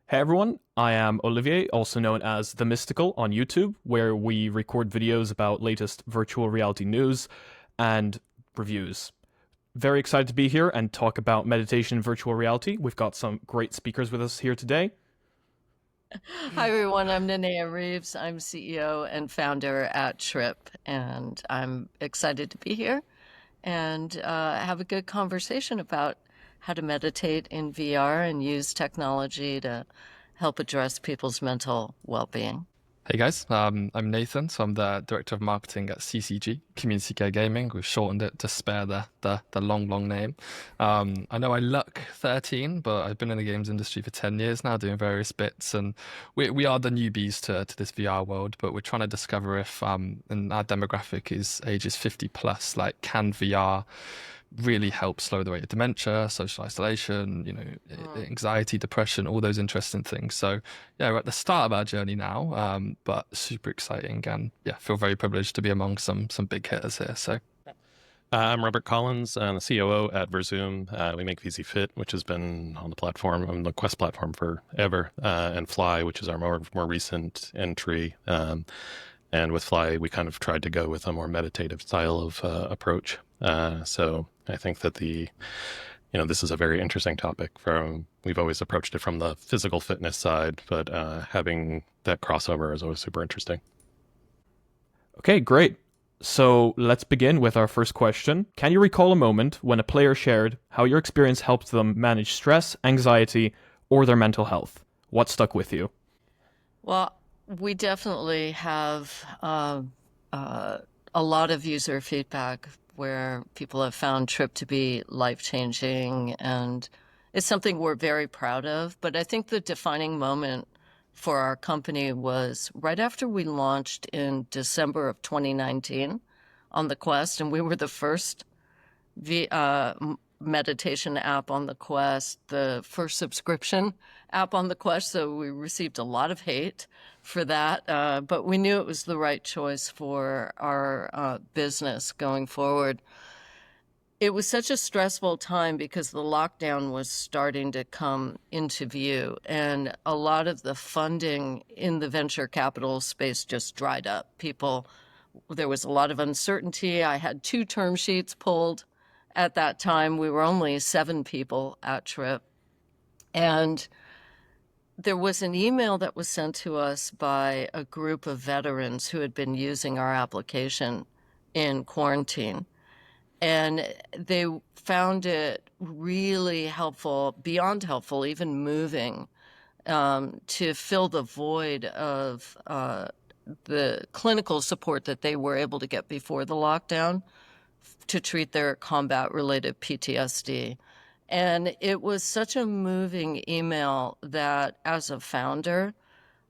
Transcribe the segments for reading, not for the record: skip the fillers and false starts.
Hey everyone, I am Olivier, also known as The Mystical on YouTube, where we record videos about latest virtual reality news and reviews. Very excited to be here and talk about meditation and virtual reality. We've got some great speakers with us here today. Hi, everyone. I'm Nanea Reeves. I'm CEO and founder at Tripp, and I'm excited to be here and have a good conversation about how to meditate in VR and use technology to help address people's mental well-being. Hey guys, I'm Nathan, so I'm the Director of Marketing at CCG, Community Care Gaming. We've shortened it to spare the long name. I know I look 13, but I've been in the games industry for 10 years now, doing various bits, and we are the newbies to this VR world, but we're trying to discover if, and our demographic is ages 50 plus, like can VR really help slow the rate of dementia, social isolation, anxiety, depression, all those interesting things. So yeah, we're at the start of our journey now, but super exciting and yeah, feel very privileged to be among some big hitters here. So I'm Robert Collins. I'm the COO at VIRZoom. We make VZ Fit, which has been on the platform, on the Quest platform forever, and Fly, which is our more recent entry. And with Fly, we kind of tried to go with a more meditative style of approach. So I think that this is a very interesting topic. We've always approached it from the physical fitness side, but having that crossover is always super interesting. Okay, great. So let's begin with our first question. Can you recall a moment when a player shared how your experience helped them manage stress, anxiety, or their mental health? What stuck with you? Well, we definitely have a lot of user feedback where people have found Tripp to be life-changing, and it's something we're very proud of. But I think the defining moment for our company was right after we launched in December of 2019 on the Quest, and we were the first meditation app on the Quest, the first subscription app on the Quest. So we received a lot of hate for that, but we knew it was the right choice for our business going forward. It was such a stressful time because the lockdown was starting to come into view, and a lot of the funding in the venture capital space just dried up. There was a lot of uncertainty. I had 2 term sheets pulled at that time. We were only 7 people at Tripp, and there was an email that was sent to us by a group of veterans who had been using our application in quarantine. And they found it really helpful, beyond helpful, even moving, to fill the void of the clinical support that they were able to get before the lockdown to treat their combat-related PTSD. And it was such a moving email that as a founder,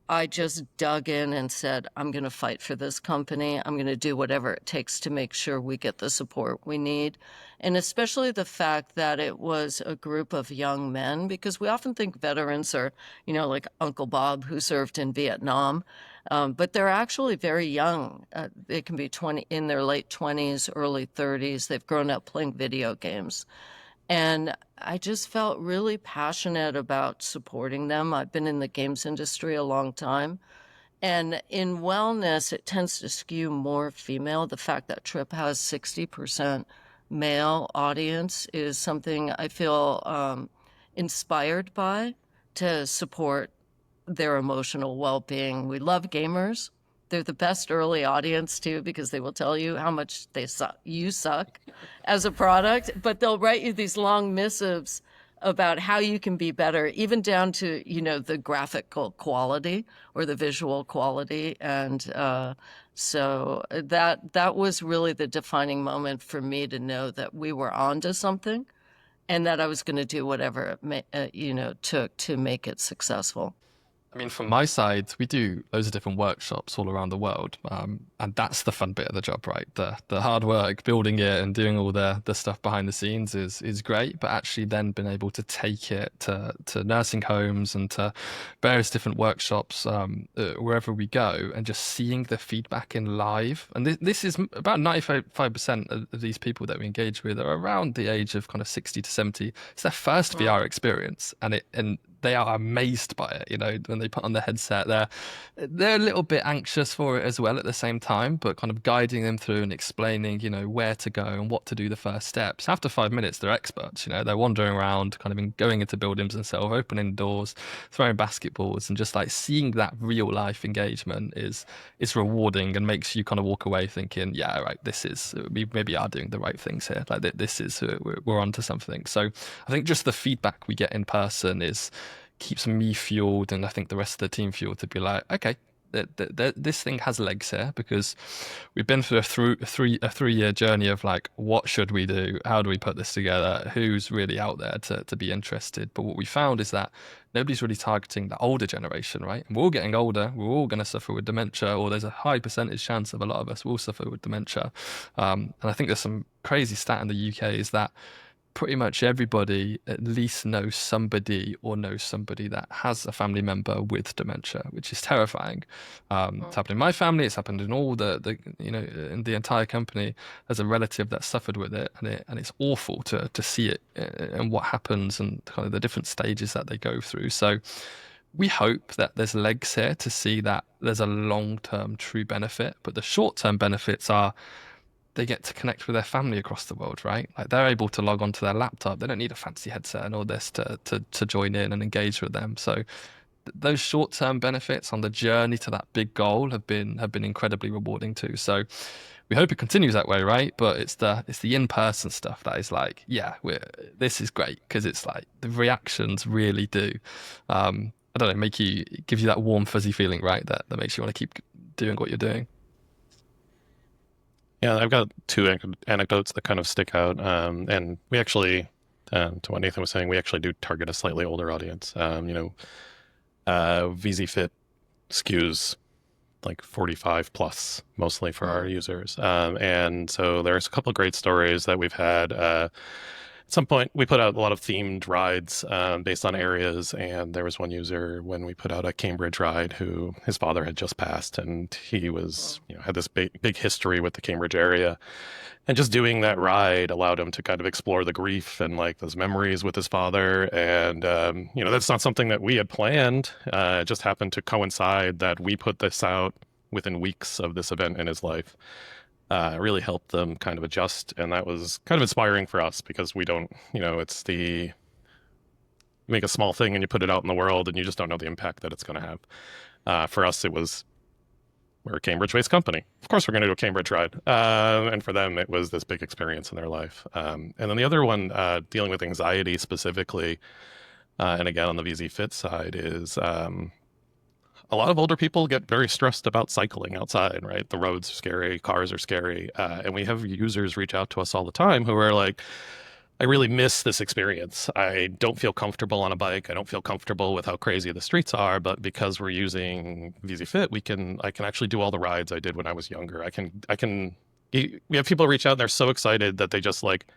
I just dug in and said, I'm going to fight for this company. I'm going to do whatever it takes to make sure we get the support we need. And especially the fact that it was a group of young men, because we often think veterans are, like Uncle Bob who served in Vietnam. But they're actually very young. They can be in their late 20s, early 30s. They've grown up playing video games. And I just felt really passionate about supporting them. I've been in the games industry a long time. And in wellness, it tends to skew more female. The fact that Tripp has 60% male audience is something I feel inspired by to support their emotional well-being. We love gamers. They're the best early audience too, because they will tell you how much you suck as a product, but they'll write you these long missives about how you can be better, even down to, the graphical quality or the visual quality. And so that was really the defining moment for me to know that we were onto something and that I was going to do whatever it took to make it successful. I mean, from my side, we do loads of different workshops all around the world, and that's the fun bit of the job, right? The hard work, building it, and doing all the stuff behind the scenes is great. But actually, then being able to take it to nursing homes and to various different workshops wherever we go, and just seeing the feedback in live. And this is about 95% of these people that we engage with are around the age of kind of 60 to 70. It's their first VR experience, and they are amazed by it. You know, when they put on the headset, they're a little bit anxious for it as well at the same time, but kind of guiding them through and explaining, you know, where to go and what to do the first steps. After 5 minutes, they're experts. You know, they're wandering around, kind of going into buildings themselves, opening doors, throwing basketballs, and just like seeing that real life engagement is rewarding and makes you kind of walk away thinking, yeah, right, we maybe are doing the right things here. Like this is we're onto something. So I think just the feedback we get in person keeps me fueled, and I think the rest of the team fueled to be like, okay, this thing has legs here, because we've been through a 3-year journey of like, what should we do? How do we put this together? Who's really out there to be interested? But what we found is that nobody's really targeting the older generation, right? And we're all getting older. We're all going to suffer with dementia, or there's a high percentage chance of a lot of us will suffer with dementia. And I think there's some crazy stat in the UK is that pretty much everybody at least knows somebody that has a family member with dementia, which is terrifying. It's happened in my family. It's happened in all the you know, in the entire company. There's a relative that suffered with it, and it's awful to see it and what happens and kind of the different stages that they go through. So we hope that there's legs here to see that there's a long-term true benefit, but the short-term benefits are they get to connect with their family across the world, right? Like they're able to log onto their laptop. They don't need a fancy headset and all this to join in and engage with them. So those short-term benefits on the journey to that big goal have been incredibly rewarding too. So we hope it continues that way, right? But it's the in-person stuff that is like, yeah, this is great, because it's like the reactions really do, I don't know, give you that warm fuzzy feeling, right? That makes you want to keep doing what you're doing. Yeah, I've got two anecdotes that kind of stick out. And we actually, to what Nathan was saying, we actually do target a slightly older audience. VZ skews like 45 plus mostly for our users. And so there's a couple of great stories that we've had. At some point, we put out a lot of themed rides based on areas, and there was one user when we put out a Cambridge ride who his father had just passed, and he was, had this big history with the Cambridge area, and just doing that ride allowed him to kind of explore the grief and like those memories with his father, and that's not something that we had planned. It just happened to coincide that we put this out within weeks of this event in his life. Really helped them kind of adjust, and that was kind of inspiring for us, because we don't, it's you make a small thing and you put it out in the world and you just don't know the impact that it's going to have. For us, we're a Cambridge-based company. Of course, we're going to do a Cambridge ride. And for them, it was this big experience in their life. And then the other one, dealing with anxiety specifically, and again, on the VZ Fit side, is a lot of older people get very stressed about cycling outside, right? The roads are scary, cars are scary. And we have users reach out to us all the time who are like, I really miss this experience. I don't feel comfortable on a bike. I don't feel comfortable with how crazy the streets are, but because we're using VZ Fit, I can actually do all the rides I did when I was younger. We have people reach out and they're so excited that they just like,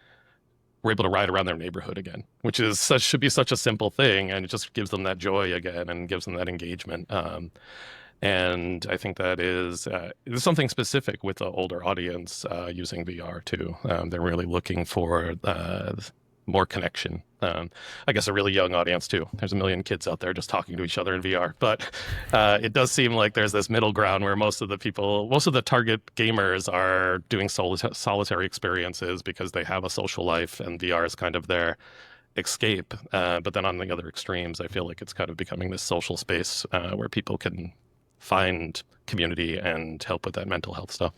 we're able to ride around their neighborhood again, which should be such a simple thing, and it just gives them that joy again and gives them that engagement. And I think that is something specific with the older audience using VR too. They're really looking for more connection. I guess a really young audience too. There's a million kids out there just talking to each other in VR, but it does seem like there's this middle ground where most of the target gamers are doing solitary experiences because they have a social life, and VR is kind of their escape. But then on the other extremes, I feel like it's kind of becoming this social space where people can find community and help with that mental health stuff.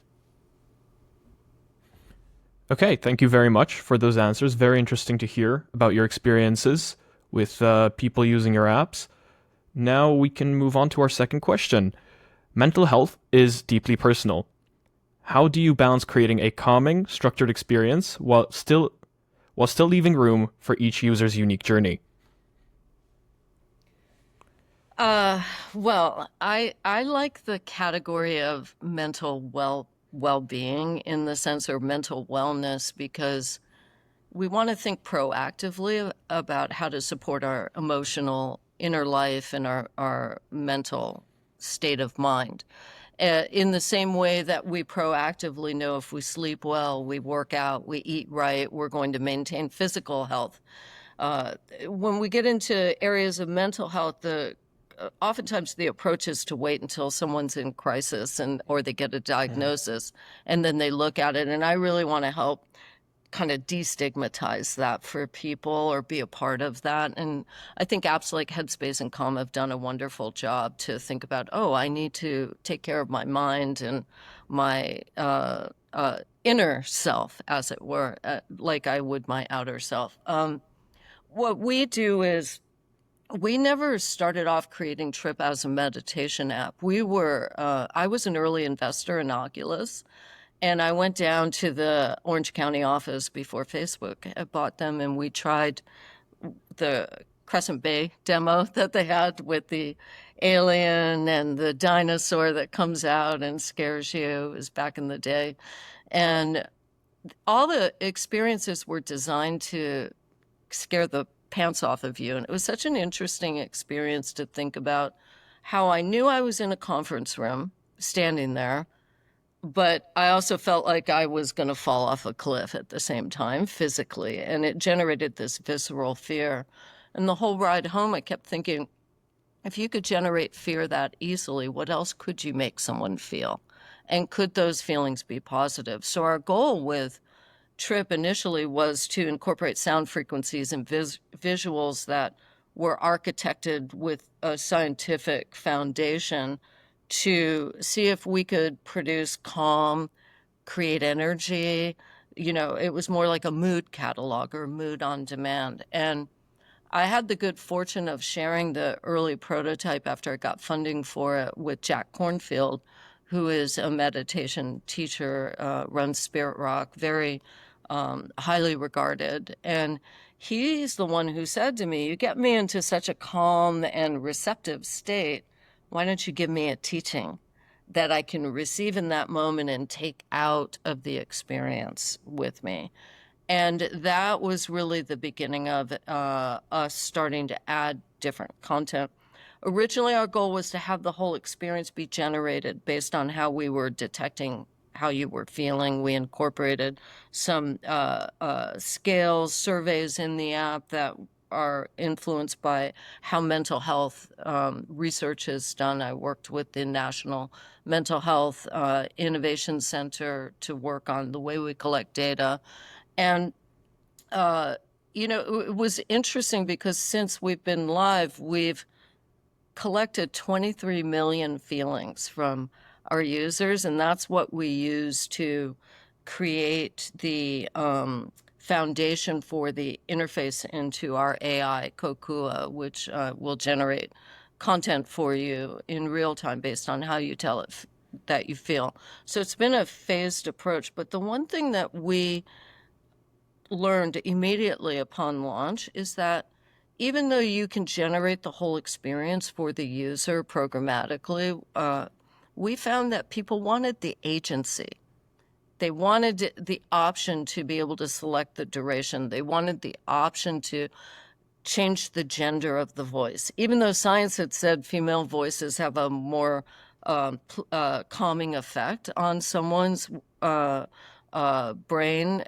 Okay, thank you very much for those answers. Very interesting to hear about your experiences with people using your apps. Now we can move on to our second question. Mental health is deeply personal. How do you balance creating a calming, structured experience while still leaving room for each user's unique journey? Well, I like the category of mental well-being in the sense of mental wellness, because we want to think proactively about how to support our emotional inner life and our mental state of mind. In the same way that we proactively know if we sleep well, we work out, we eat right, we're going to maintain physical health. When we get into areas of mental health, oftentimes the approach is to wait until someone's in crisis or they get a diagnosis, and then they look at it. And I really want to help kind of destigmatize that for people or be a part of that. And I think apps like Headspace and Calm have done a wonderful job to think about, oh, I need to take care of my mind and my inner self, as it were, like I would my outer self. What we do is we never started off creating Tripp as a meditation app. I was an early investor in Oculus, and I went down to the Orange County office before Facebook had bought them, and we tried the Crescent Bay demo that they had with the alien and the dinosaur that comes out and scares you. It was back in the day. And all the experiences were designed to scare the pants off of you. And it was such an interesting experience to think about how I knew I was in a conference room standing there, but I also felt like I was going to fall off a cliff at the same time physically. And it generated this visceral fear. And the whole ride home, I kept thinking, if you could generate fear that easily, what else could you make someone feel? And could those feelings be positive? So our goal with Tripp initially was to incorporate sound frequencies and visuals that were architected with a scientific foundation to see if we could produce calm, create energy. It was more like a mood catalog or mood on demand. And I had the good fortune of sharing the early prototype after I got funding for it with Jack Cornfield, who is a meditation teacher, runs Spirit Rock, very highly regarded. And he's the one who said to me, you get me into such a calm and receptive state, why don't you give me a teaching that I can receive in that moment and take out of the experience with me? And that was really the beginning of us starting to add different content. Originally, our goal was to have the whole experience be generated based on how we were detecting how you were feeling. We incorporated some scales, surveys in the app that are influenced by how mental health research is done. I worked with the National Mental Health Innovation Center to work on the way we collect data. And, it was interesting because since we've been live, we've collected 23 million feelings from our users, and that's what we use to create the foundation for the interface into our AI, Kokua, which will generate content for you in real time based on how you tell it that you feel. So it's been a phased approach, but the one thing that we learned immediately upon launch is that even though you can generate the whole experience for the user programmatically, we found that people wanted the agency. They wanted the option to be able to select the duration. They wanted the option to change the gender of the voice. Even though science had said female voices have a more calming effect on someone's brain,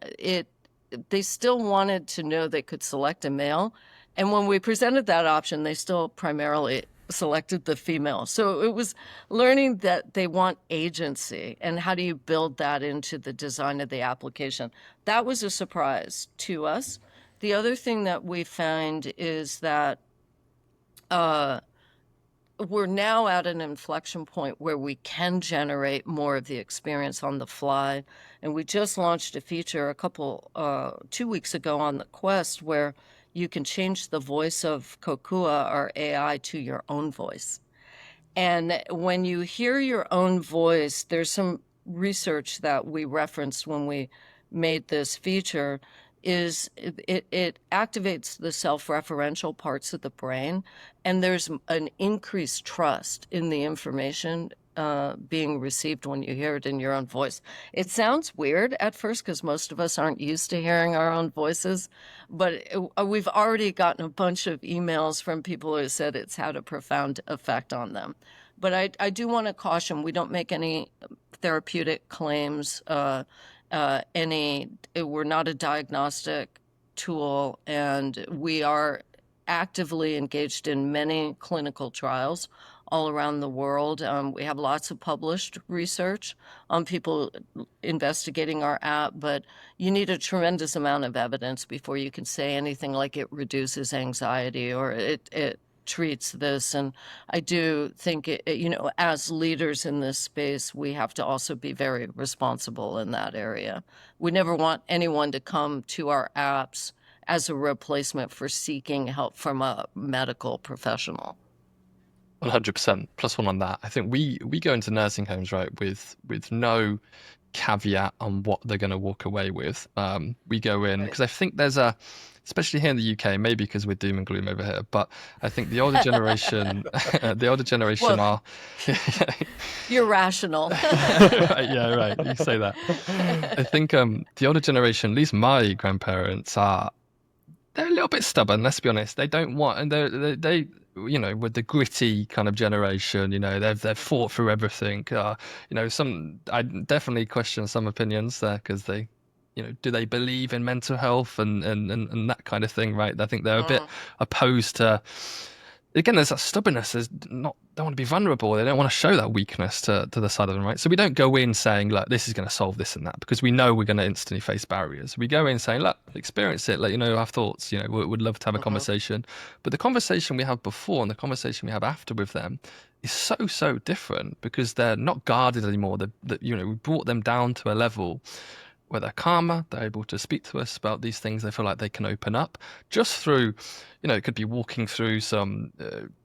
they still wanted to know they could select a male. And when we presented that option, they still primarily selected the female. So it was learning that they want agency and how do you build that into the design of the application. That was a surprise to us. The other thing that we find is that we're now at an inflection point where we can generate more of the experience on the fly. And we just launched a feature 2 weeks ago on the Quest where you can change the voice of Kokua, our AI, to your own voice. And when you hear your own voice, there's some research that we referenced when we made this feature, is it activates the self-referential parts of the brain, and there's an increased trust in the information being received when you hear it in your own voice. It sounds weird at first because most of us aren't used to hearing our own voices, but we've already gotten a bunch of emails from people who said it's had a profound effect on them. But I do want to caution, we don't make any therapeutic claims, we're not a diagnostic tool, and we are actively engaged in many clinical trials all around the world. We have lots of published research on people investigating our app, but you need a tremendous amount of evidence before you can say anything like it reduces anxiety or it treats this. And I do think, as leaders in this space, we have to also be very responsible in that area. We never want anyone to come to our apps as a replacement for seeking help from a medical professional. 100% plus one on that. I think we go into nursing homes, right, with no caveat on what they're going to walk away with. We go in because I think there's especially here in the UK, maybe because we're doom and gloom over here, but I think the older generation, Well, are. You're rational. Right, yeah, right. You say that. I think the older generation, at least my grandparents, they're a little bit stubborn. Let's be honest. They don't want, and they with the gritty kind of generation, they've fought through everything. I definitely question some opinions there because they, do they believe in mental health and that kind of thing, right? I think they're a bit opposed to. Again, there's that stubbornness. Don't want to be vulnerable. They don't want to show that weakness to the side of them, right? So we don't go in saying, look, this is going to solve this and that, because we know we're going to instantly face barriers. We go in saying, look, experience it, have thoughts, we'd love to have a conversation. But the conversation we have before and the conversation we have after with them is so different because they're not guarded anymore. We brought them down to a level where they're calmer, they're able to speak to us about these things. They feel like they can open up just through, it could be walking through some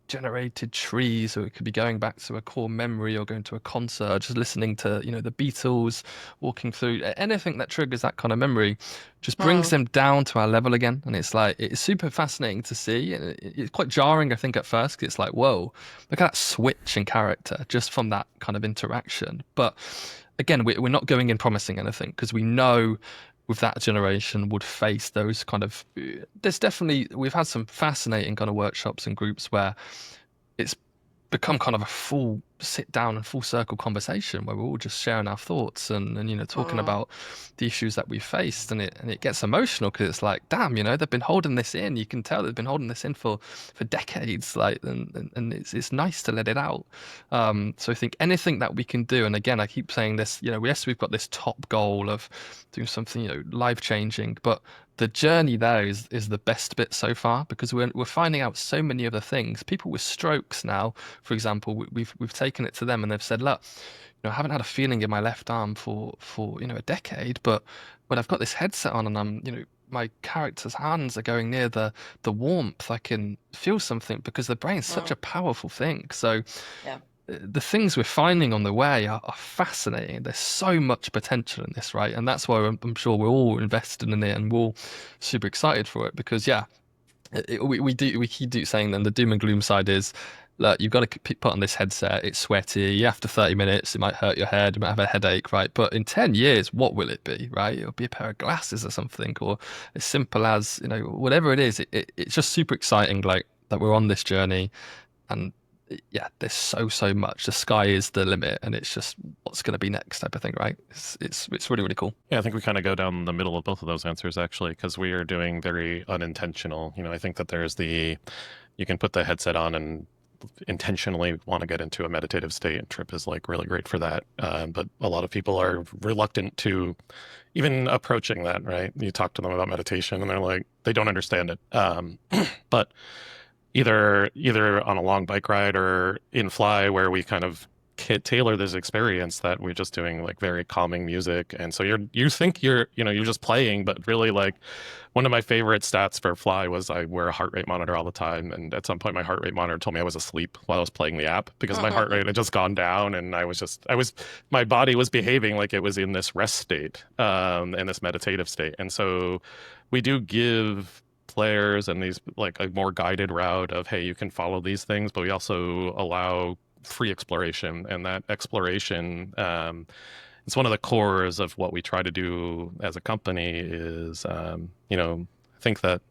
generated trees, or it could be going back to a core memory or going to a concert, just listening to, the Beatles, walking through anything that triggers that kind of memory, just brings them down to our level again. And it's like, it's super fascinating to see. And it's quite jarring, I think, at first, 'cause it's like, whoa, look at that switch in character just from that kind of interaction. But again, we're not going in promising anything because we know with that generation would face those kind of. We've had some fascinating kind of workshops and groups where it's become kind of a full sit down and full circle conversation where we're all just sharing our thoughts and talking about the issues that we faced, and it gets emotional because it's like, damn, they've been holding this in. You can tell they've been holding this in for decades, like, and it's nice to let it out. So I think anything that we can do, and again, I keep saying this, yes, we've got this top goal of doing something life changing, but the journey there is the best bit so far, because we're finding out so many other things. People with strokes now, for example, we've taken it to them and they've said, look, I haven't had a feeling in my left arm for a decade, but when I've got this headset on and I'm my character's hands are going near the warmth, I can feel something, because the brain's such a powerful thing. So Yeah. The things we're finding on the way are fascinating. There's so much potential in this, right? And that's why I'm sure we're all invested in it and we're all super excited for it, because we keep saying then the doom and gloom side is, look, you've got to put on this headset, it's sweaty, after 30 minutes it might hurt your head, you might have a headache, right? But in 10 years, what will it be, right? It'll be a pair of glasses or something, or as simple as, whatever it is. It's just super exciting, like, that we're on this journey. And yeah, there's so much. The sky is the limit, and it's just what's going to be next type of thing, right? It's really, really cool. Yeah, I think we kind of go down the middle of both of those answers, actually, because we are doing very unintentional. I think that there's you can put the headset on and intentionally want to get into a meditative state, and Tripp is like really great for that. But a lot of people are reluctant to even approaching that, right? You talk to them about meditation and they're like, they don't understand it. But either on a long bike ride or in Fly, where we kind of tailor this experience that we're just doing like very calming music. And so you think you're just playing, but really, like, one of my favorite stats for Fly was I wear a heart rate monitor all the time. And at some point my heart rate monitor told me I was asleep while I was playing the app, because my heart rate had just gone down, and my body was behaving like it was in this rest state, in this meditative state. And so we do give players and these, like, a more guided route of, hey, you can follow these things, but we also allow free exploration. And that exploration, it's one of the cores of what we try to do as a company is, I think that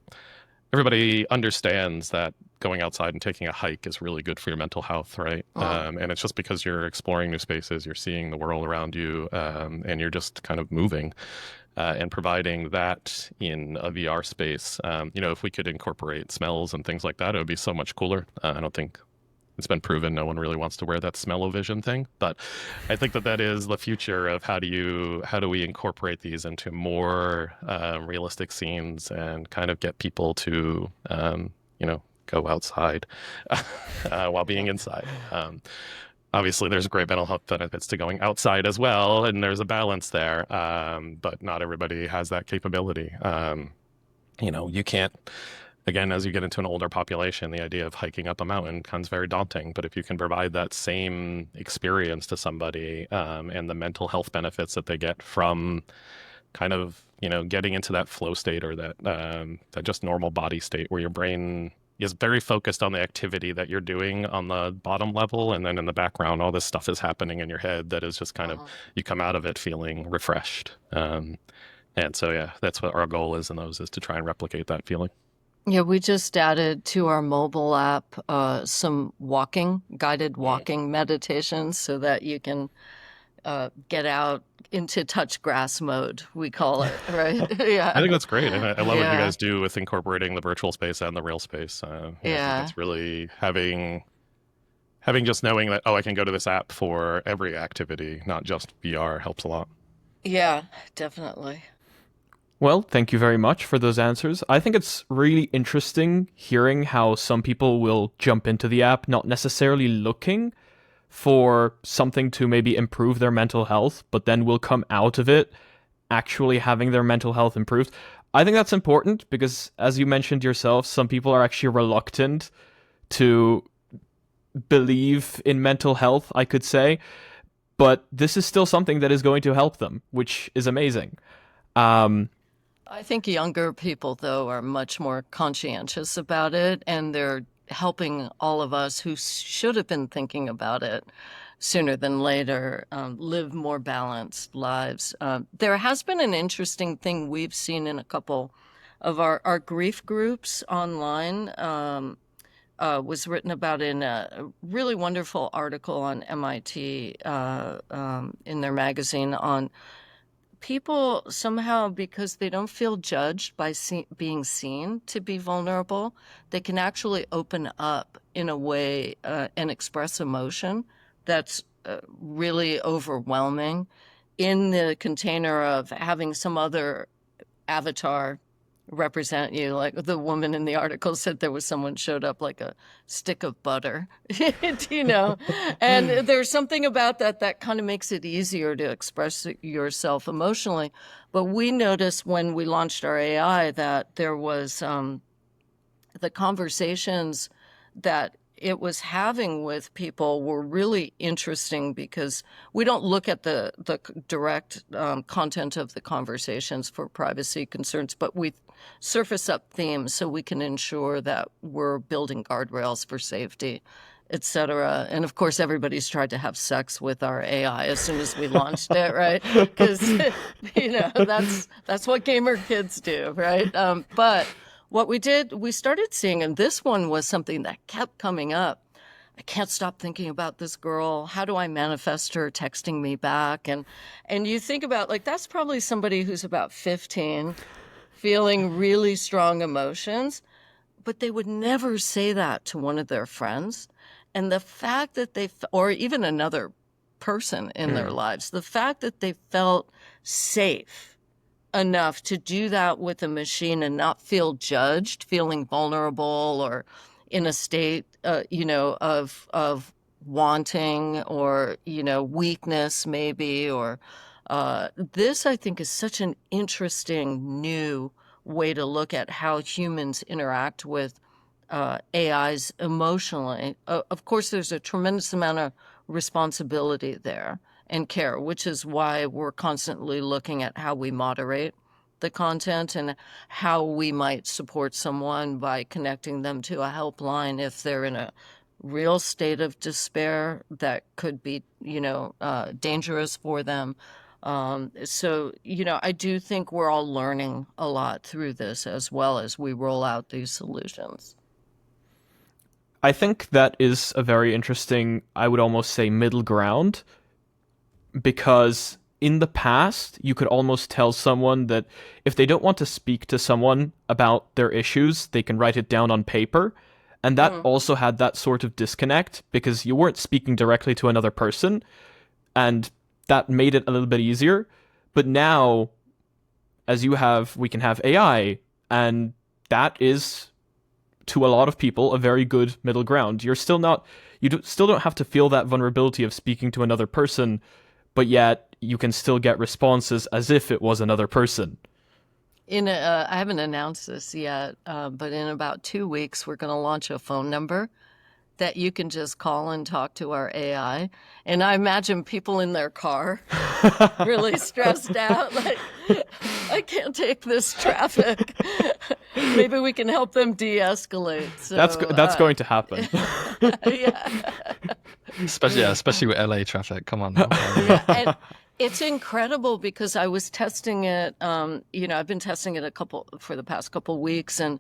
everybody understands that going outside and taking a hike is really good for your mental health, right? And it's just because you're exploring new spaces, you're seeing the world around you, and you're just kind of moving. And providing that in a VR space, if we could incorporate smells and things like that, it would be so much cooler. I don't think it's been proven no one really wants to wear that smell-o-vision thing, but I think that is the future of how do we incorporate these into more realistic scenes and kind of get people to go outside while being inside. Obviously, there's great mental health benefits to going outside as well, and there's a balance there. But not everybody has that capability. You can't. Again, as you get into an older population, the idea of hiking up a mountain becomes very daunting. But if you can provide that same experience to somebody and the mental health benefits that they get from kind of, getting into that flow state or that just normal body state where your brain is very focused on the activity that you're doing on the bottom level. And then in the background, all this stuff is happening in your head that is just kind of, you come out of it feeling refreshed. And so, yeah, that's what our goal is in those, is to try and replicate that feeling. Yeah, we just added to our mobile app some guided walking meditations so that you can get out into touch grass mode, we call it, right? Yeah. I think that's great. And I love what you Yeah. guys do with incorporating the virtual space and the real space. I think it's really having just knowing that, I can go to this app for every activity, not just VR, helps a lot. Yeah, definitely. Well, thank you very much for those answers. I think it's really interesting hearing how some people will jump into the app not necessarily looking for something to maybe improve their mental health, but then will come out of it actually having their mental health improved. I think that's important because, as you mentioned yourself, some people are actually reluctant to believe in mental health, I could say, but this is still something that is going to help them, which is amazing. I think younger people, though, are much more conscientious about it, and they're helping all of us who should have been thinking about it sooner than later live more balanced lives. There has been an interesting thing we've seen in a couple of our grief groups online. Was written about in a really wonderful article on MIT in their magazine on people somehow, because they don't feel judged by being seen to be vulnerable, they can actually open up in a way and express emotion that's really overwhelming in the container of having some other avatar represent you. Like the woman in the article said there was someone showed up like a stick of butter, and there's something about that kind of makes it easier to express yourself emotionally. But we noticed when we launched our AI that there was the conversations that it was having with people were really interesting because we don't look at the direct content of the conversations for privacy concerns, but we surface up themes so we can ensure that we're building guardrails for safety, et cetera. And of course, everybody's tried to have sex with our AI as soon as we launched it, right? Because, that's what gamer kids do, right? But what we did, we started seeing, and this one was something that kept coming up. I can't stop thinking about this girl. How do I manifest her texting me back? And you think about, that's probably somebody who's about 15, feeling really strong emotions, but they would never say that to one of their friends. And the fact that or even another person in their lives, the fact that they felt safe enough to do that with a machine and not feel judged, feeling vulnerable or in a state, of wanting or, weakness maybe, or this, I think, is such an interesting new way to look at how humans interact with AIs emotionally. Of course, there's a tremendous amount of responsibility there and care, which is why we're constantly looking at how we moderate the content and how we might support someone by connecting them to a helpline if they're in a real state of despair that could be, dangerous for them. So, I do think we're all learning a lot through this as well as we roll out these solutions. I think that is a very interesting, I would almost say, middle ground, because in the past, you could almost tell someone that if they don't want to speak to someone about their issues, they can write it down on paper. And that also had that sort of disconnect because you weren't speaking directly to another person, and that made it a little bit easier. But now, as we can have AI, and that is, to a lot of people, a very good middle ground. Still don't have to feel that vulnerability of speaking to another person, but yet you can still get responses as if it was another person. I haven't announced this yet, but in about 2 weeks, we're going to launch a phone number that you can just call and talk to our AI. And I imagine people in their car really stressed out, like, I can't take this traffic. Maybe we can help them de-escalate. So, That's going to happen. yeah. Especially with LA traffic. Come on. Yeah, and it's incredible because I was testing it. I've been testing it for the past couple weeks, and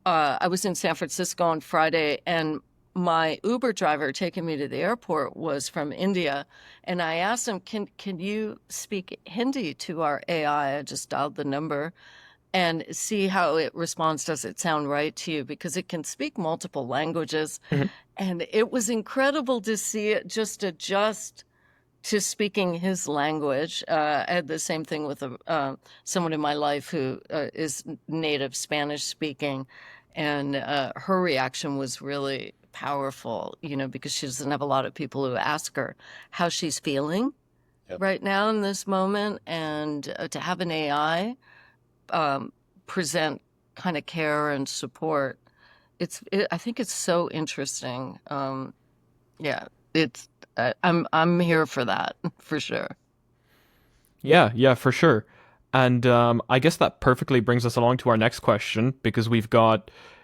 I was in San Francisco on Friday, and my Uber driver taking me to the airport was from India, and I asked him, "Can you speak Hindi to our AI?" I just dialed the number and see how it responds. Does it sound right to you? Because it can speak multiple languages. And it was incredible to see it just adjust to speaking his language. I had the same thing with someone in my life who is native Spanish speaking. And her reaction was really powerful, because she doesn't have a lot of people who ask her how she's feeling right now in this moment. And to have an AI present kind of care and support, I think it's so interesting. Yeah, I'm here for that for sure. Yeah, for sure. And I guess that perfectly brings us along to our next question, because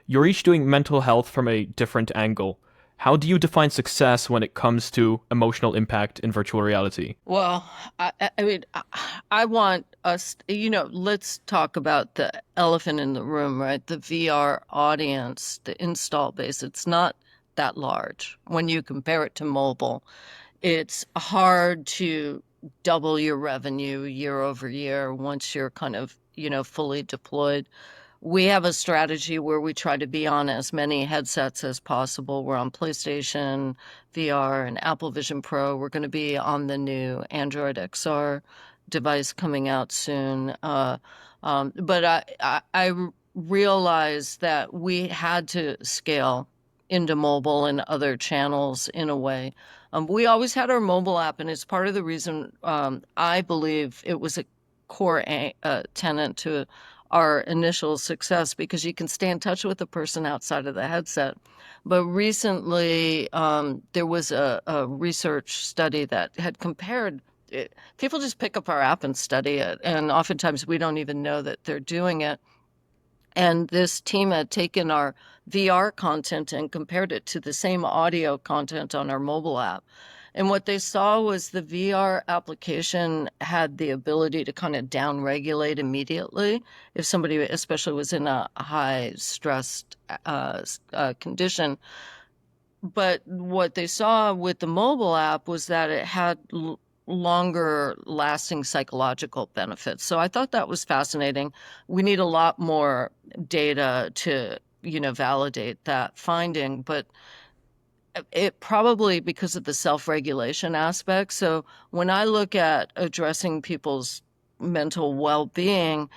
you're each doing mental health from a different angle. How do you define success when it comes to emotional impact in virtual reality? Well, I want us, let's talk about the elephant in the room, right? The VR audience, the install base. It's not that large when you compare it to mobile. It's hard to double your revenue year over year once you're kind of, fully deployed. We have a strategy where we try to be on as many headsets as possible. We're on PlayStation VR and Apple Vision Pro. We're going to be on the new Android XR device coming out soon. But I realized that we had to scale into mobile and other channels in a way. We always had our mobile app, and it's part of the reason I believe it was a core tenet to our initial success, because you can stay in touch with the person outside of the headset. But recently, there was a research study that had compared it. People just pick up our app and study it, and oftentimes we don't even know that they're doing it. And this team had taken our VR content and compared it to the same audio content on our mobile app. And what they saw was the VR application had the ability to kind of down-regulate immediately if somebody especially was in a high-stressed condition. But what they saw with the mobile app was that it had longer-lasting psychological benefits. So I thought that was fascinating. We need a lot more data to, validate that finding, but it probably because of the self-regulation aspect. So when I look at addressing people's mental well-being,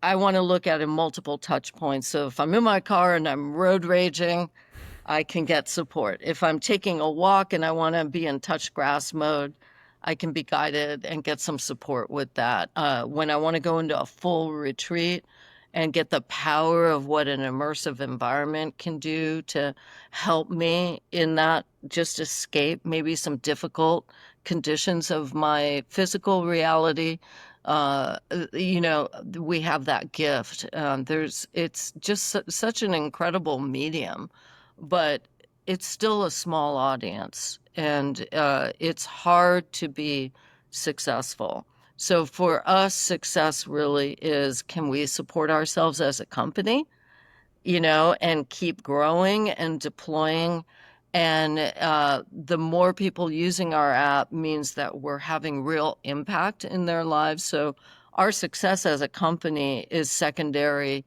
I want to look at it in multiple touch points. So if I'm in my car and I'm road raging, I can get support. If I'm taking a walk and I want to be in touch grass mode, I can be guided and get some support with that. When I want to go into a full retreat and get the power of what an immersive environment can do to help me in that, just escape maybe some difficult conditions of my physical reality. We have that gift. It's just such an incredible medium, but it's still a small audience, and it's hard to be successful. So for us, success really is, can we support ourselves as a company, and keep growing and deploying. And the more people using our app means that we're having real impact in their lives. So our success as a company is secondary,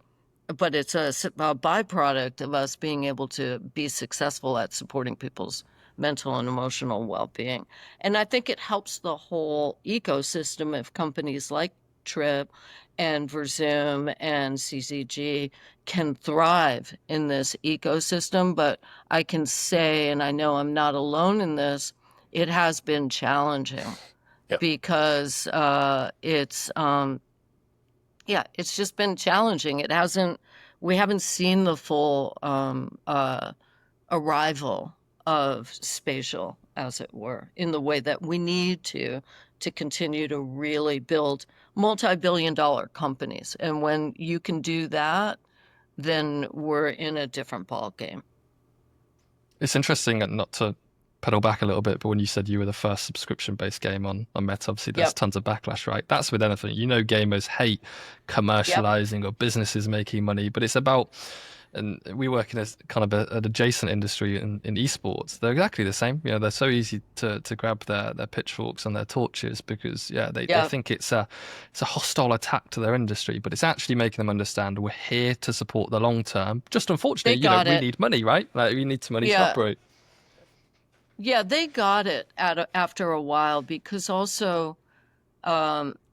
but it's a byproduct of us being able to be successful at supporting people's mental and emotional well-being. And I think it helps the whole ecosystem if companies like Tripp and VIRZoom and CCG can thrive in this ecosystem. But I can say, and I know I'm not alone in this, it has been challenging Yep. because it's just been challenging. We haven't seen the full arrival of spatial, as it were, in the way that we need to continue to really build multi-billion-dollar companies. And when you can do that, then we're in a different ballgame. It's interesting, and not to pedal back a little bit, but when you said you were the first subscription-based game on Meta, obviously there's tons of backlash, right? That's with anything. Gamers hate commercializing or businesses making money, but it's about, and we work in a kind of an adjacent industry in esports. They're exactly the same. They're so easy to grab their pitchforks and their torches because they think it's a hostile attack to their industry, but it's actually making them understand we're here to support the long term. Just unfortunately, we need money, right? Like we need some money to operate. Yeah, they got it after a while because also,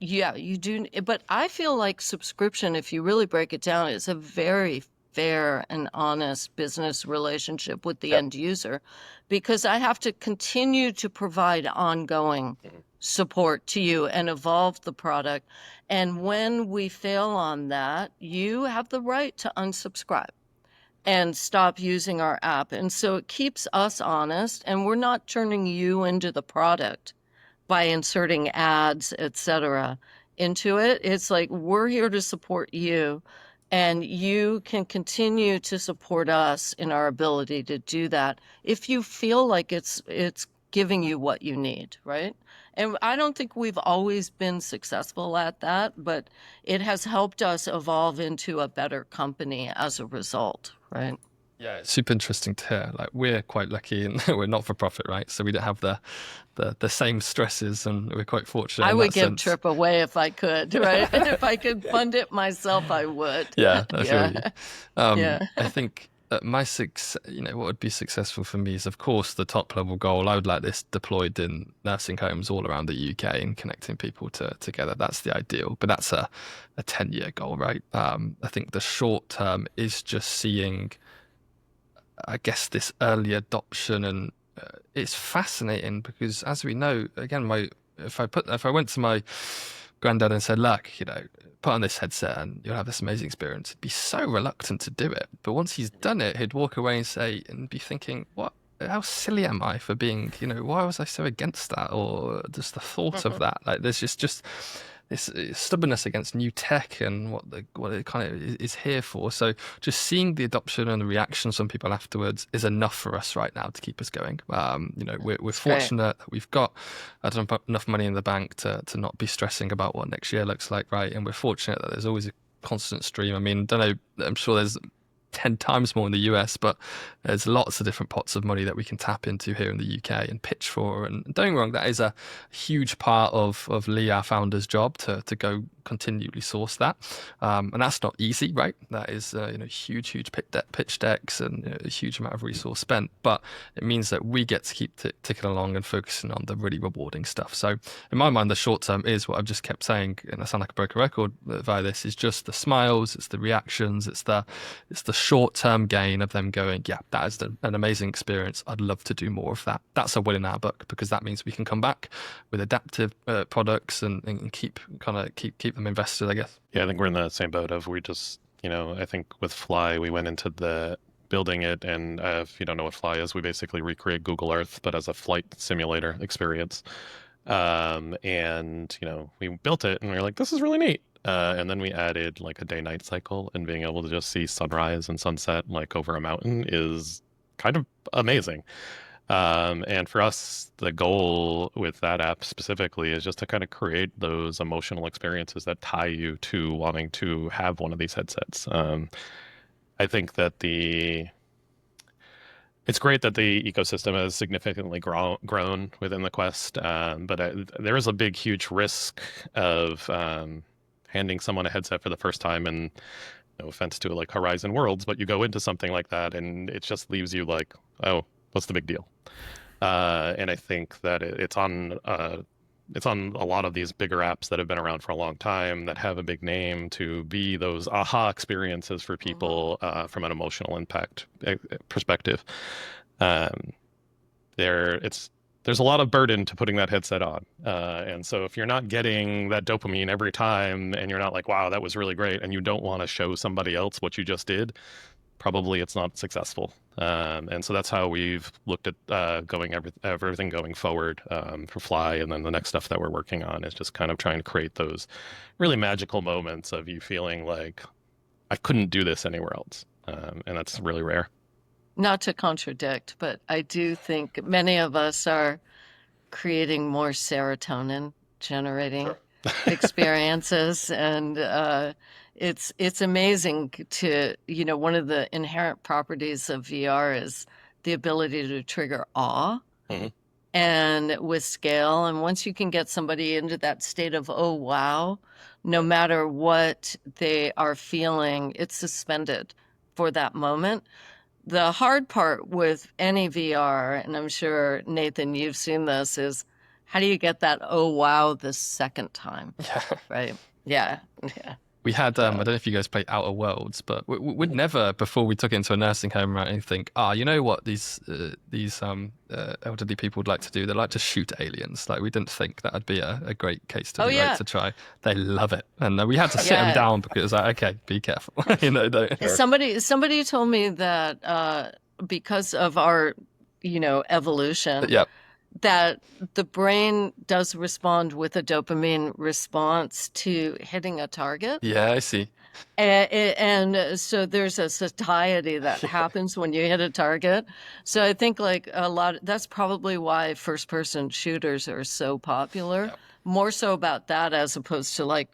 you do. But I feel like subscription, if you really break it down, is a very fair and honest business relationship with the end user, because I have to continue to provide ongoing support to you and evolve the product. And when we fail on that, you have the right to unsubscribe and stop using our app. And so it keeps us honest, and we're not turning you into the product by inserting ads, etc., into it. It's like, we're here to support you, and you can continue to support us in our ability to do that if you feel like it's giving you what you need, right? And I don't think we've always been successful at that, but it has helped us evolve into a better company as a result, right? Yeah, it's super interesting to hear. Like, we're quite lucky and we're not for profit, right? So we don't have the same stresses, and we're quite fortunate. I would give Tripp away if I could, right? If I could fund it myself, I would. Yeah, I feel you. Yeah. I think my success, what would be successful for me is, of course, the top level goal. I would like this deployed in nursing homes all around the UK and connecting people together. That's the ideal, but that's a 10-year goal, right? I think the short term is just seeing, I guess, this early adoption, and it's fascinating because, as we know, again, if I went to my granddad and said, "Look, put on this headset and you'll have this amazing experience," he'd be so reluctant to do it. But once he's done it, he'd walk away and be thinking, "What? How silly am I for being? Why was I so against that?" Or just the thought of that. Like, there's just this stubbornness against new tech and what it kind of is here for. So just seeing the adoption and the reactions from people afterwards is enough for us right now to keep us going. We're fortunate that we've got enough money in the bank to not be stressing about what next year looks like, right? And we're fortunate that there's always a constant stream. I mean, don't know, I'm sure there's 10 times more in the US, but there's lots of different pots of money that we can tap into here in the UK and pitch for. And don't get me wrong, that is a huge part of Lee, our founder's job, to go continually source that. And that's not easy, right? That is huge pitch decks and a huge amount of resource spent. But it means that we get to keep ticking along and focusing on the really rewarding stuff. So in my mind, the short term is what I've just kept saying, and I sound like a broken record via this, is just the smiles, it's the reactions, it's the short-term gain of them going, yeah, that is an amazing experience. I'd love to do more of that. That's a win in our book, because that means we can come back with adaptive products and keep them invested, I guess. Yeah, I think we're in the same boat of, we just, I think with Fly, we went into the building it, and if you don't know what Fly is, we basically recreate Google Earth, but as a flight simulator experience. And we built it and we were like, this is really neat. And then we added like a day-night cycle, and being able to just see sunrise and sunset like over a mountain is kind of amazing. And for us, the goal with that app specifically is just to kind of create those emotional experiences that tie you to wanting to have one of these headsets. I think that it's great that the ecosystem has significantly grown within the Quest, but there is a big, huge risk of handing someone a headset for the first time, and no offense to like Horizon Worlds, but you go into something like that and it just leaves you like, oh, what's the big deal? And I think that it's on a lot of these bigger apps that have been around for a long time that have a big name to be those aha experiences for people from an emotional impact perspective. Um, there's a lot of burden to putting that headset on. And so if you're not getting that dopamine every time and you're not like, wow, that was really great, and you don't want to show somebody else what you just did, probably it's not successful. And so that's how we've looked at everything going forward for Fly. And then the next stuff that we're working on is just kind of trying to create those really magical moments of you feeling like, I couldn't do this anywhere else. And that's really rare. Not to contradict, but I do think many of us are creating more serotonin generating experiences, and it's amazing to, one of the inherent properties of VR is the ability to trigger awe and with scale. And once you can get somebody into that state of, oh, wow, no matter what they are feeling, it's suspended for that moment. The hard part with any VR, and I'm sure, Nathan, you've seen this, is how do you get that, oh, wow, the second time? Yeah. Right? Yeah. Yeah. We had, I don't know if you guys play Outer Worlds, but we'd never, before we took it into a nursing home or anything, think, you know what these elderly people would like to do? They like to shoot aliens. Like, we didn't think that would be a great case study to try. They love it. And we had to sit them down because it was like, okay, be careful. Somebody told me that because of our, evolution, that the brain does respond with a dopamine response to hitting a target. Yeah, I see. And so there's a satiety that happens when you hit a target. So I think that's probably why first-person shooters are so popular. Yeah. More so about that as opposed to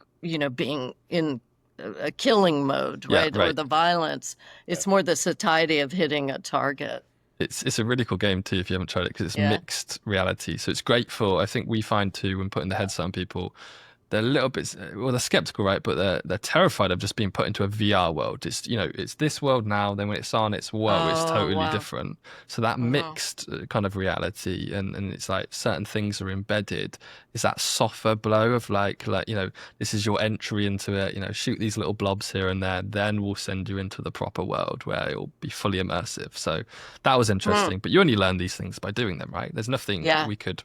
being in a killing mode, right? Or the violence. It's more the satiety of hitting a target. It's a really cool game too if you haven't tried it, because it's mixed reality. So it's great for, I think we find too, when putting the headset on people, they're a little bit, well, they're skeptical, right? But they're terrified of just being put into a VR world. It's, it's this world now, then when it's on, it's it's totally different. So that mixed kind of reality, and it's like certain things are embedded. Is that softer blow of like, this is your entry into it, shoot these little blobs here and there, then we'll send you into the proper world where it'll be fully immersive. So that was interesting. But you only learn these things by doing them, right? There's nothing we could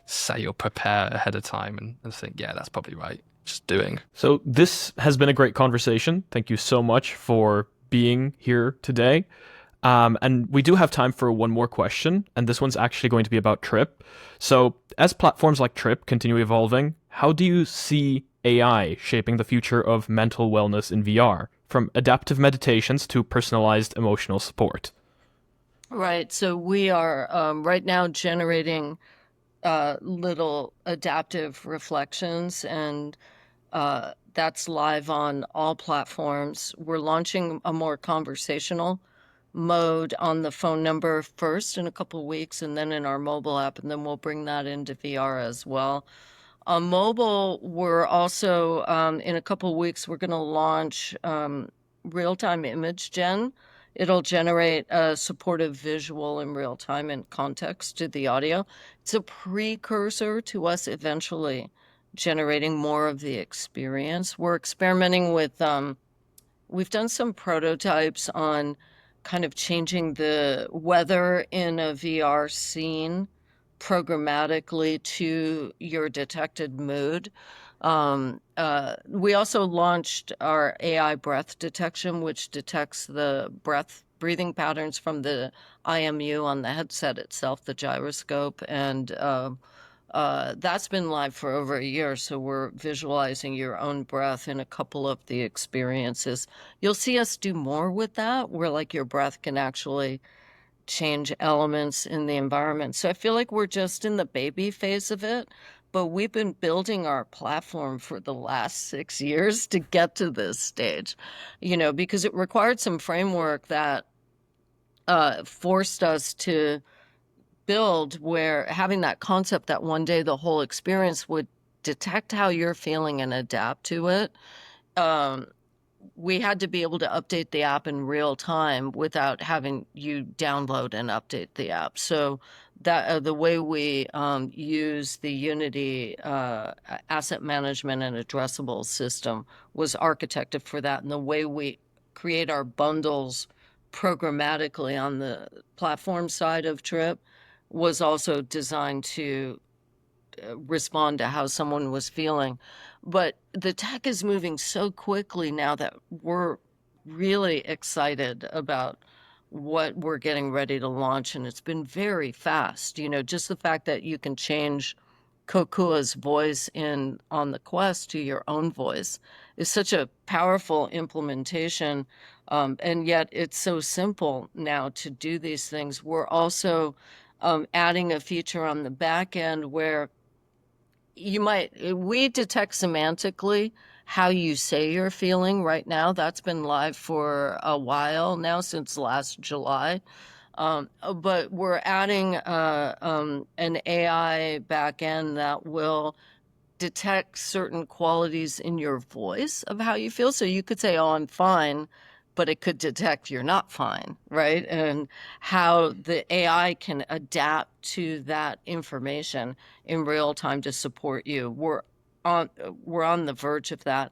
say or prepare ahead of time and think, that's probably right. Just doing. So this has been a great conversation. Thank you so much for being here today. And we do have time for one more question, and this one's actually going to be about Tripp. So as platforms like Tripp continue evolving, how do you see AI shaping the future of mental wellness in VR, from adaptive meditations to personalized emotional support? Right. So we are right now generating little adaptive reflections, and that's live on all platforms. We're launching a more conversational mode on the phone number first in a couple of weeks, and then in our mobile app, and then we'll bring that into VR as well. On mobile, we're also in a couple of weeks, we're going to launch real-time image gen. It'll generate a supportive visual in real time and context to the audio. It's a precursor to us eventually generating more of the experience. We're experimenting with, we've done some prototypes on kind of changing the weather in a VR scene programmatically to your detected mood. We also launched our AI breath detection, which detects the breathing patterns from the IMU on the headset itself, the gyroscope, and that's been live for over a year. So we're visualizing your own breath in a couple of the experiences. You'll see us do more with that, where like your breath can actually change elements in the environment. So I feel like we're just in the baby phase of it, but we've been building our platform for the last 6 years to get to this stage, because it required some framework that forced us to build, where having that concept that one day the whole experience would detect how you're feeling and adapt to it. We had to be able to update the app in real time without having you download and update the app. So that the way we use the Unity asset management and addressable system was architected for that. And the way we create our bundles programmatically on the platform side of Tripp was also designed to respond to how someone was feeling. But the tech is moving so quickly now that we're really excited about what we're getting ready to launch. And it's been very fast. Just the fact that you can change Kokua's voice on the Quest to your own voice is such a powerful implementation. And yet it's so simple now to do these things. We're also adding a feature on the back end where we detect semantically how you say you're feeling right now. That's been live for a while now, since last July. But we're adding an AI backend that will detect certain qualities in your voice of how you feel. So you could say, "Oh, I'm fine," but it could detect you're not fine, right? And how the AI can adapt to that information in real time to support you. We're on the verge of that.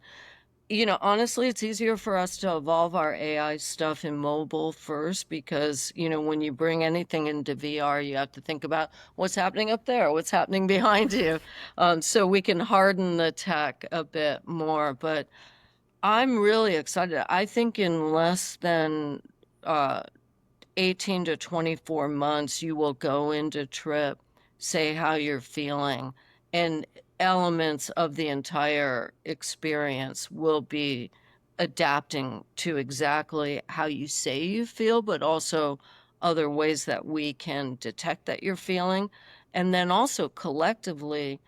Honestly, it's easier for us to evolve our AI stuff in mobile first because, when you bring anything into VR, you have to think about what's happening up there, what's happening behind you. So we can harden the tech a bit more. But I'm really excited. I think in less than 18 to 24 months, you will go into Tripp, say how you're feeling, and elements of the entire experience will be adapting to exactly how you say you feel, but also other ways that we can detect that you're feeling. And then also collectively,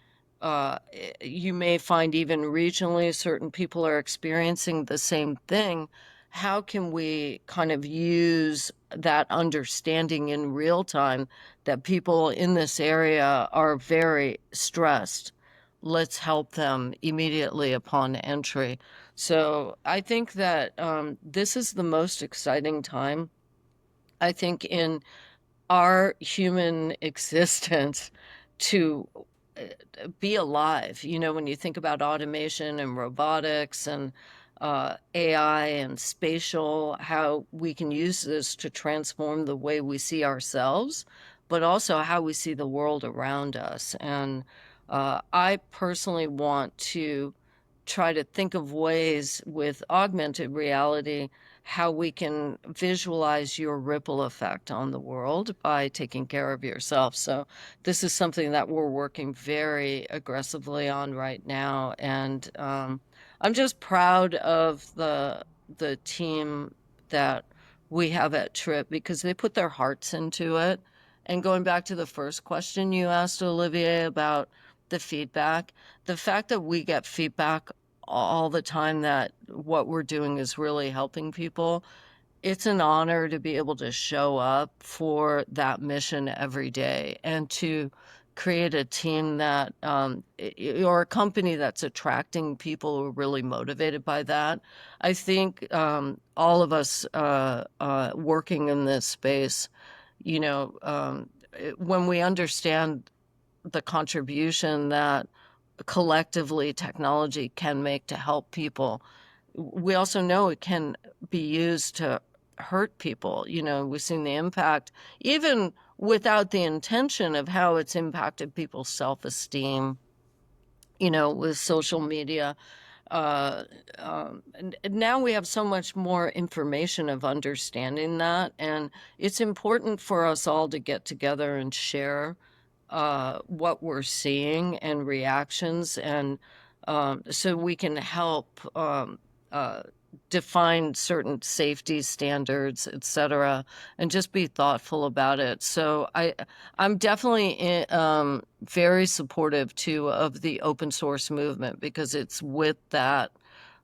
you may find even regionally certain people are experiencing the same thing. How can we kind of use that understanding in real time that people in this area are very stressed? Let's help them immediately upon entry. So I think that this is the most exciting time, I think, in our human existence to be alive. When you think about automation and robotics and AI and spatial, how we can use this to transform the way we see ourselves, but also how we see the world around us. And I personally want to try to think of ways with augmented reality how we can visualize your ripple effect on the world by taking care of yourself. So this is something that we're working very aggressively on right now. And I'm just proud of the team that we have at Tripp because they put their hearts into it. And going back to the first question you asked, Olivier, about the feedback, the fact that we get feedback all the time that what we're doing is really helping people, it's an honor to be able to show up for that mission every day and to create a team that or a company that's attracting people who are really motivated by that. I think all of us working in this space, when we understand the contribution that collectively technology can make to help people, we also know it can be used to hurt people. We've seen the impact, even without the intention of how it's impacted people's self-esteem, with social media. And now we have so much more information of understanding that. And it's important for us all to get together and share what we're seeing and reactions. And so we can help define certain safety standards, et cetera, and just be thoughtful about it. So I'm definitely very supportive too of the open source movement, because it's with that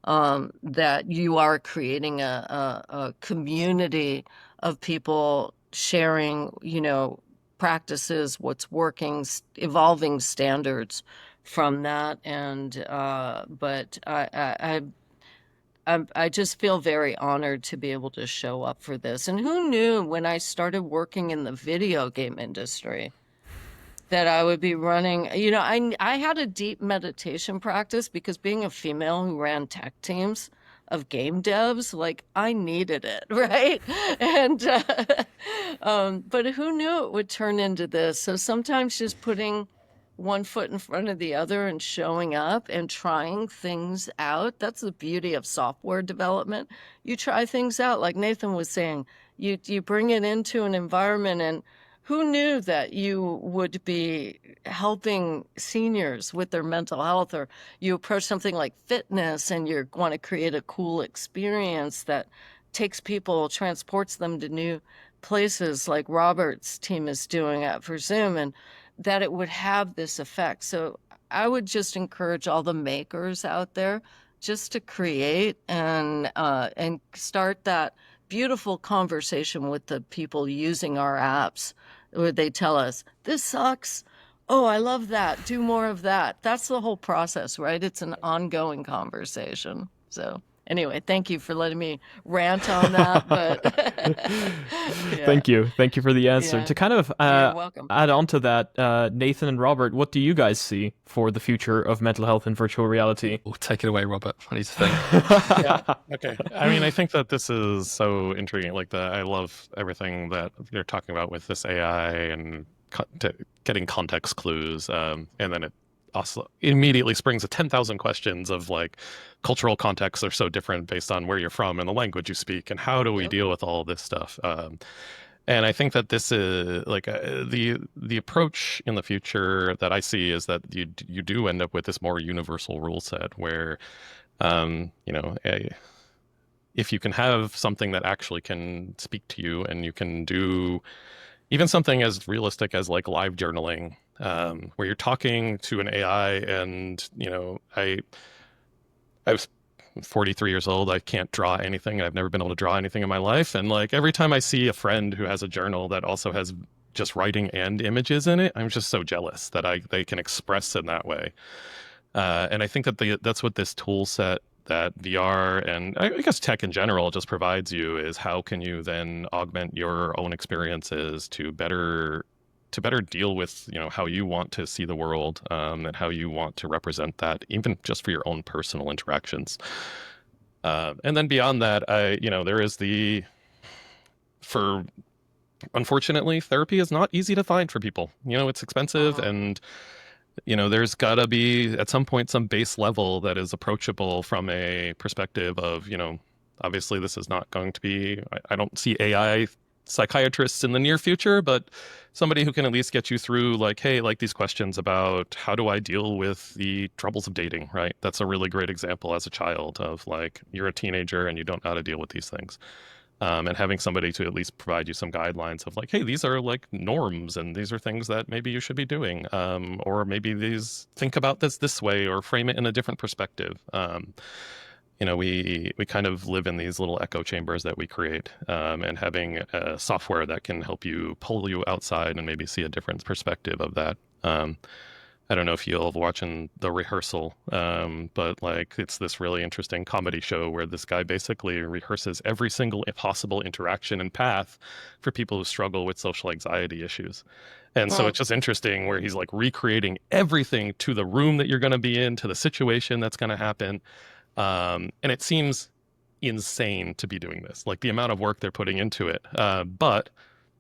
that you are creating a community of people sharing, practices, what's working, evolving standards from that. And but I just feel very honored to be able to show up for this. And who knew when I started working in the video game industry that I would be running, I had a deep meditation practice, because being a female who ran tech teams of game devs, like, I needed it, right? And but who knew it would turn into this? So sometimes just putting one foot in front of the other and showing up and trying things out. That's the beauty of software development. You try things out, like Nathan was saying. You bring it into an environment, and who knew that you would be helping seniors with their mental health? Or you approach something like fitness and you want to create a cool experience that takes people, transports them to new places, like Robert's team is doing at VIRZoom, and that it would have this effect. So I would just encourage all the makers out there just to create and start that beautiful conversation with the people using our apps, where they tell us, this sucks. Oh, I love that. Do more of that. That's the whole process, right? It's an ongoing conversation. So anyway, thank you for letting me rant on that. But yeah. Thank you for the answer. Yeah. To kind of You're welcome. add on to that, Nathan and Robert, what do you guys see for the future of mental health in virtual reality? Oh, take it away, Robert. I need to think. Yeah. Okay. I mean, I think that this is so intriguing. Like, I love everything that you're talking about with this AI and getting context clues, and then it also immediately springs 10,000 questions of, like, cultural contexts are so different based on where you're from and the language you speak, and how do we deal with all this stuff? And I think that this is like the approach in the future that I see is that you do end up with this more universal rule set where, if you can have something that actually can speak to you, and you can do even something as realistic as, like, live journaling, where you're talking to an AI, and I was 43 years old. I can't draw anything. I've never been able to draw anything in my life. And, like, every time I see a friend who has a journal that also has just writing and images in it, I'm just so jealous that they can express in that way. And I think that that's what this tool set that VR and I guess tech in general just provides you, is how can you then augment your own experiences to better deal with how you want to see the world, and how you want to represent that, even just for your own personal interactions. And then beyond that, there is unfortunately, therapy is not easy to find for people. It's expensive, and there's gotta be at some point some base level that is approachable from a perspective of, obviously this is not going to be, I don't see AI psychiatrists in the near future, but somebody who can at least get you through, like, hey, like, these questions about how do I deal with the troubles of dating, right? That's a really great example as a child of, like, you're a teenager and you don't know how to deal with these things. And having somebody to at least provide you some guidelines of, like, hey, these are, like, norms, and these are things that maybe you should be doing. Or maybe think about this way, or frame it in a different perspective. We kind of live in these little echo chambers that we create, and having software that can help you pull you outside and maybe see a different perspective of that. I don't know if you'll watching The Rehearsal, but, like, it's this really interesting comedy show where this guy basically rehearses every single possible interaction and path for people who struggle with social anxiety issues. And so it's just interesting where he's, like, recreating everything to the room that you're going to be in, to the situation that's going to happen. And it seems insane to be doing this, like, the amount of work they're putting into it. But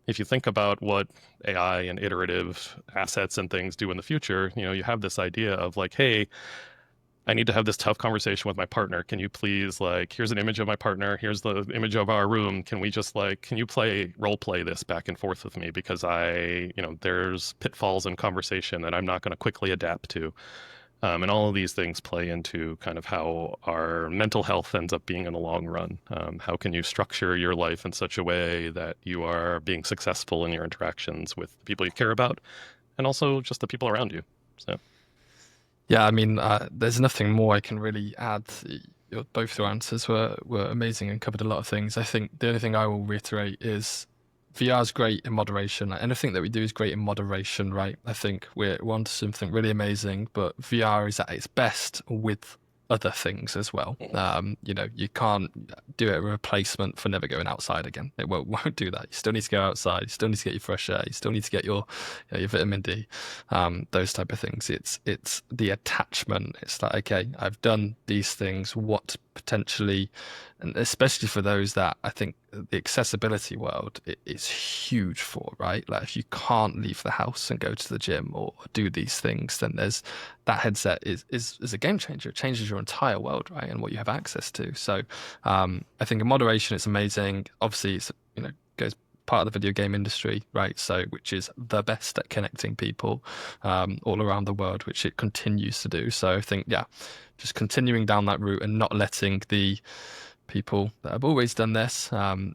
if you think about what AI and iterative assets and things do in the future, you have this idea of, like, hey, I need to have this tough conversation with my partner. Can you please, like, here's an image of my partner. Here's the image of our room. Can we just, like, can you role play this back and forth with me? Because there's pitfalls in conversation that I'm not going to quickly adapt to. And all of these things play into kind of how our mental health ends up being in the long run. How can you structure your life in such a way that you are being successful in your interactions with the people you care about and also just the people around you? So, Yeah, I mean, there's nothing more I can really add. Both your answers were amazing and covered a lot of things. I think the only thing I will reiterate is VR is great in moderation. Anything that we do is great in moderation, right? I think we're onto something really amazing, but VR is at its best with other things as well. You can't do it a replacement for never going outside again. It won't do that. You still need to go outside. You still need to get your fresh air. You still need to get your vitamin D, those type of things. It's the attachment. It's like, okay, I've done these things. What potentially, and especially for those that I think the accessibility world is huge for, right? Like if you can't leave the house and go to the gym or do these things, then there's that headset is a game changer. It changes your entire world, right? And what you have access to. So I think in moderation, it's amazing. Obviously, it's, goes part of the video game industry, right? So which is the best at connecting people all around the world, which it continues to do. So I think, yeah, just continuing down that route and not letting the people that have always done this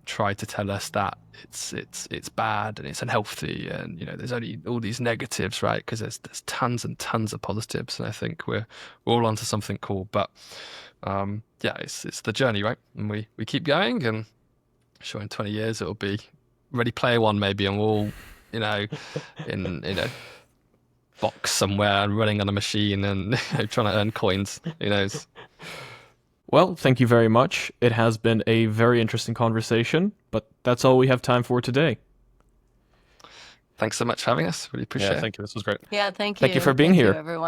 try to tell us that it's bad and it's unhealthy and there's only all these negatives, right? Because there's tons and tons of positives, and I think we're all onto something cool. But yeah, it's the journey, right? And we keep going, and sure in 20 years it'll be Ready Player One maybe, and we're all in box somewhere and running on a machine and trying to earn coins. Who knows? Well, thank you very much. It has been a very interesting conversation, but that's all we have time for today. Thanks so much for having us. Really appreciate it. Thank you. This was great. Yeah, thank you. Thank you for being here. Everyone.